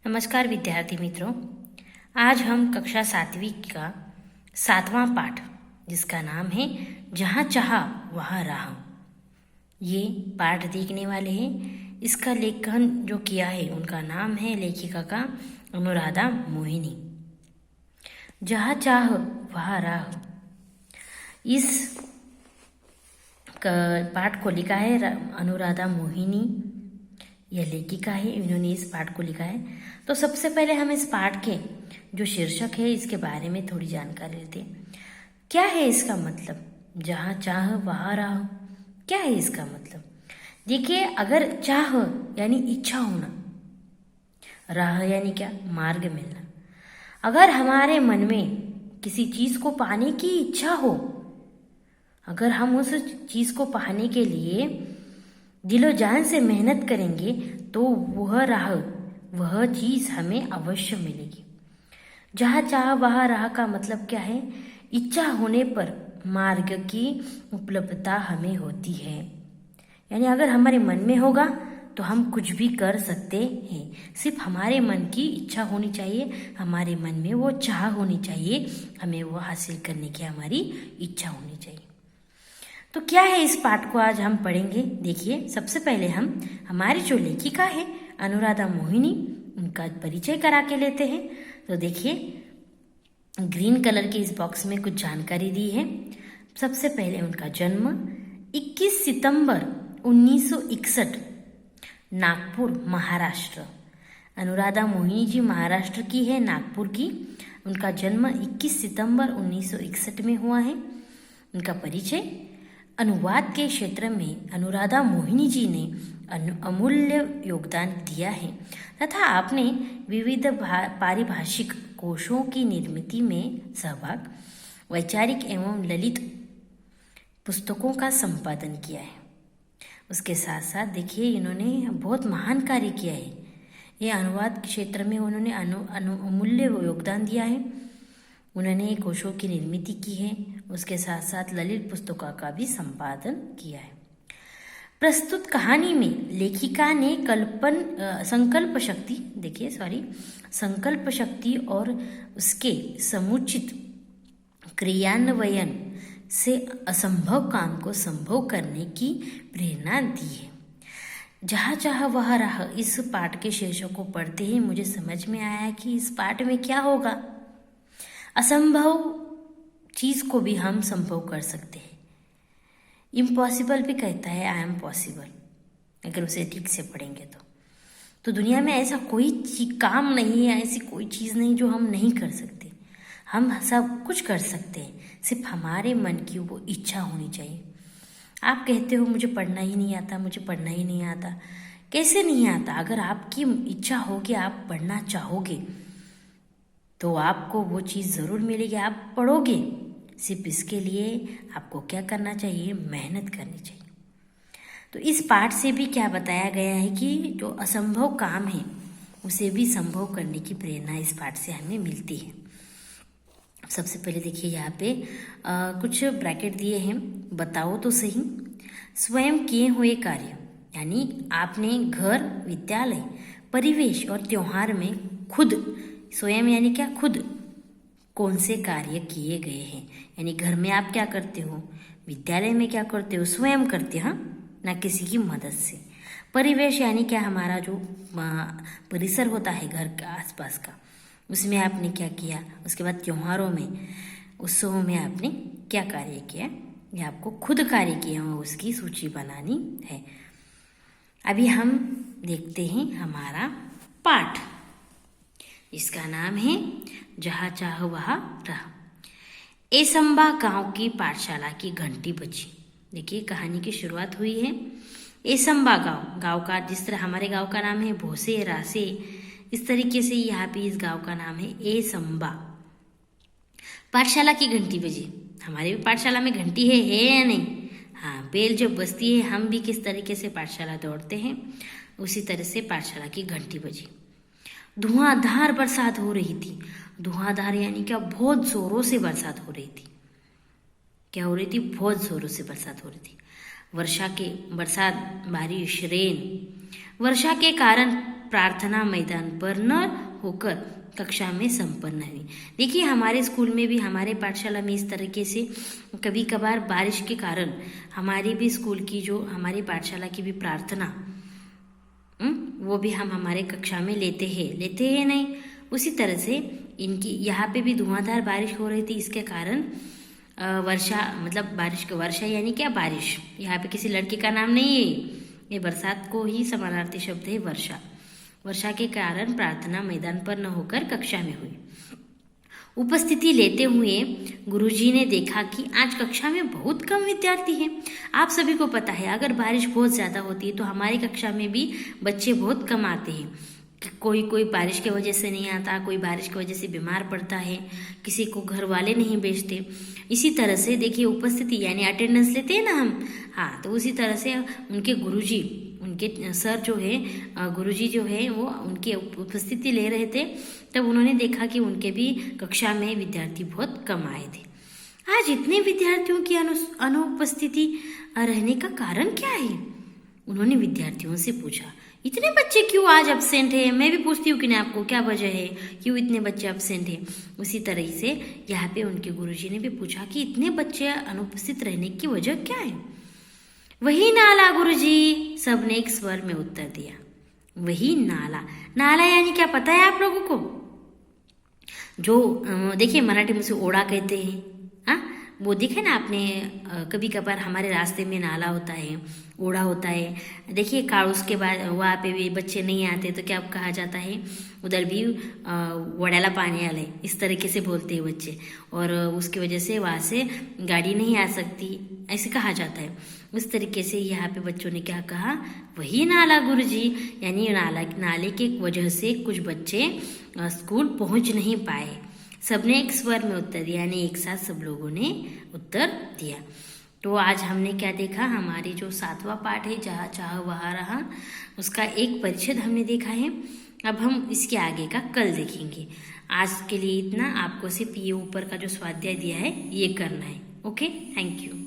नमस्कार विद्यार्थी मित्रों। आज हम कक्षा 7वीं का 7वां पाठ जिसका नाम है जहाँ चाहा वहाँ राह, ये पाठ देखने वाले हैं। इसका लेखन जो किया है उनका नाम है लेखिका का अनुराधा मोहिनी। जहाँ चाह वहाँ राह, इस पाठ को लिखा है अनुराधा मोहिनी, यह लेखिका है, इन्होंने इस पाठ को लिखा है। तो सबसे पहले हम इस पाठ के जो शीर्षक है इसके बारे में थोड़ी जानकारी लेते हैं। क्या है इसका मतलब? जहाँ चाह वहाँ राह, क्या है इसका मतलब? देखिए, अगर चाह यानी इच्छा होना, राह यानी क्या? मार्ग मिलना। अगर हमारे मन में किसी चीज़ को पाने की इच्छा हो, अगर हम उस चीज़ को पाने के लिए दिलो जान से मेहनत करेंगे तो वह राह, वह चीज़ हमें अवश्य मिलेगी। जहाँ चाह वहाँ राह का मतलब क्या है? इच्छा होने पर मार्ग की उपलब्धता हमें होती है। यानी अगर हमारे मन में होगा तो हम कुछ भी कर सकते हैं। सिर्फ हमारे मन की इच्छा होनी चाहिए, हमारे मन में वो चाह होनी चाहिए, हमें वो हासिल करने की हमारी इच्छा होनी चाहिए। तो क्या है इस पाठ को आज हम पढ़ेंगे। देखिए, सबसे पहले हम हमारी जो लेखिका है अनुराधा मोहिनी, उनका परिचय करा के लेते हैं। तो देखिए, ग्रीन कलर के इस बॉक्स में कुछ जानकारी दी है। सबसे पहले उनका जन्म 21 सितंबर 1961, नागपुर, महाराष्ट्र। अनुराधा मोहिनी जी महाराष्ट्र की है, नागपुर की। उनका जन्म 21 सितंबर 1961 में हुआ है। उनका परिचय, अनुवाद के क्षेत्र में अनुराधा मोहिनी जी ने अमूल्य योगदान दिया है तथा आपने विविध पारिभाषिक कोशों की निर्मिति में सहभाग, वैचारिक एवं ललित पुस्तकों का संपादन किया है। उसके साथ साथ देखिए, इन्होंने बहुत महान कार्य किया है। ये अनुवाद क्षेत्र में उन्होंने अमूल्य योगदान दिया है। उन्होंने कोशों की निर्मिति की है, उसके साथ साथ ललित पुस्तकों का भी संपादन किया है। प्रस्तुत कहानी में लेखिका ने संकल्प शक्ति और उसके समुचित क्रियान्वयन से असंभव काम को संभव करने की प्रेरणा दी है। जहाँ चाह वह राह, इस पाठ के शीर्षक को पढ़ते ही मुझे समझ में आया कि इस पाठ में क्या होगा। असंभव चीज़ को भी हम संभव कर सकते हैं। इम्पॉसिबल भी कहता है आई एम पॉसिबल, अगर उसे ठीक से पढ़ेंगे तो दुनिया में ऐसा कोई काम नहीं है, ऐसी कोई चीज़ नहीं जो हम नहीं कर सकते। हम सब कुछ कर सकते हैं, सिर्फ हमारे मन की वो इच्छा होनी चाहिए। आप कहते हो मुझे पढ़ना ही नहीं आता, मुझे पढ़ना ही नहीं आता। कैसे नहीं आता? अगर आपकी इच्छा होगी, आप पढ़ना चाहोगे तो आपको वो चीज़ ज़रूर मिलेगी, आप पढ़ोगे। सिर्फ इसके लिए आपको क्या करना चाहिए? मेहनत करनी चाहिए। तो इस पाठ से भी क्या बताया गया है कि जो असंभव काम है उसे भी संभव करने की प्रेरणा इस पाठ से हमें मिलती है। सबसे पहले देखिए, यहाँ पे कुछ ब्रैकेट दिए हैं। बताओ तो सही, स्वयं किए हुए कार्य, यानी आपने घर, विद्यालय, परिवेश और त्योहार में खुद, स्वयं यानी क्या? खुद कौन से कार्य किए गए हैं। यानी घर में आप क्या करते हो, विद्यालय में क्या करते हो, स्वयं करते हो, ना किसी की मदद से। परिवेश यानी क्या? हमारा जो परिसर होता है घर के आसपास का, उसमें आपने क्या किया। उसके बाद त्योहारों में, उत्सवों में आपने क्या कार्य किया, ये आपको खुद कार्य किया हो उसकी सूची बनानी है। अभी हम देखते हैं हमारा पाठ, इसका नाम है जहाँ चाह वहाँ राह। एसंबा गांव की पाठशाला की घंटी बजी। देखिए, कहानी की शुरुआत हुई है एसंबा गांव का, जिस तरह हमारे गांव का नाम है भोसे, रासे, इस तरीके से यहाँ पे इस गांव का नाम है एसंबा। पाठशाला की घंटी बजी। हमारे भी पाठशाला में घंटी है या नहीं? हाँ, बेल जब बजती है, हम भी किस तरीके से पाठशाला दौड़ते हैं, उसी तरह से पाठशाला की घंटी बजी। धुआंधार बरसात हो रही थी। धुआंधार यानी क्या? बहुत जोरों से बरसात हो रही थी। क्या हो रही थी? बहुत जोरों से बरसात हो रही थी। बरसात, बारिश, रेन, वर्षा के कारण प्रार्थना मैदान पर न होकर कक्षा में संपन्न हुई। देखिए हमारे स्कूल में भी, हमारे पाठशाला में इस तरीके से कभी कभार बारिश के कारण हमारी भी स्कूल की जो हमारी पाठशाला की भी प्रार्थना वो भी हम हमारे कक्षा में लेते हैं नहीं। उसी तरह से इनकी यहाँ पे भी धुआंधार बारिश हो रही थी। इसके कारण वर्षा, मतलब वर्षा यानी क्या, बारिश। यहाँ पे किसी लड़के का नाम नहीं है, ये बरसात को ही समानार्थी शब्द है वर्षा। वर्षा के कारण प्रार्थना मैदान पर न होकर कक्षा में हुई। उपस्थिति लेते हुए गुरुजी ने देखा कि आज कक्षा में बहुत कम विद्यार्थी हैं। आप सभी को पता है अगर बारिश बहुत ज़्यादा होती है तो हमारी कक्षा में भी बच्चे बहुत कम आते हैं। कोई बारिश की वजह से नहीं आता, कोई बारिश की वजह से बीमार पड़ता है, किसी को घर वाले नहीं भेजते। इसी तरह से देखिए उपस्थिति यानी अटेंडेंस लेते हैं ना हम, हाँ, तो उसी तरह से उनके गुरुजी, उनके सर जो है, गुरुजी जो है वो उनकी उपस्थिति ले रहे थे। तब उन्होंने देखा कि उनके भी कक्षा में विद्यार्थी बहुत कम आए थे। आज इतने विद्यार्थियों की अनुपस्थिति रहने का कारण क्या है? उन्होंने विद्यार्थियों से पूछा, इतने बच्चे क्यों आज एब्सेंट है? मैं भी पूछती हूँ कि नहीं आपको, क्या वजह है, क्यों इतने बच्चे एब्सेंट है? उसी तरह से यहाँ पे उनके गुरुजी ने भी पूछा कि इतने बच्चे अनुपस्थित रहने की वजह क्या है? वही नाला गुरुजी, सबने एक स्वर में उत्तर दिया। वही नाला यानी क्या पता है आप लोगों को? जो देखिए मराठी में उसे ओड़ा कहते हैं, हाँ, वो दिखे ना आपने, कभी कभार हमारे रास्ते में नाला होता है, ओड़ा होता है। देखिए काळूस के बाद वहाँ पे भी बच्चे नहीं आते तो क्या कहा जाता है, उधर भी वड्याला पानी आले, इस तरीके से बोलते हैं बच्चे, और उसकी वजह से वहाँ से गाड़ी नहीं आ सकती, ऐसे कहा जाता है। उस तरीके से यहाँ पे बच्चों ने क्या कहा, वही नाला गुरुजी, यानी नाले के वजह से कुछ बच्चे स्कूल पहुँच नहीं पाए। सबने एक स्वर में उत्तर दिया, यानी एक साथ सब लोगों ने उत्तर दिया। तो आज हमने क्या देखा, हमारी जो 7वां पाठ है जहाँ चाह वहाँ रहा, उसका एक परिच्छेद हमने देखा है। अब हम इसके आगे का कल देखेंगे। आज के लिए इतना। आपको सिर्फ ये ऊपर का जो स्वाध्याय दिया है ये करना है। Okay, thank you.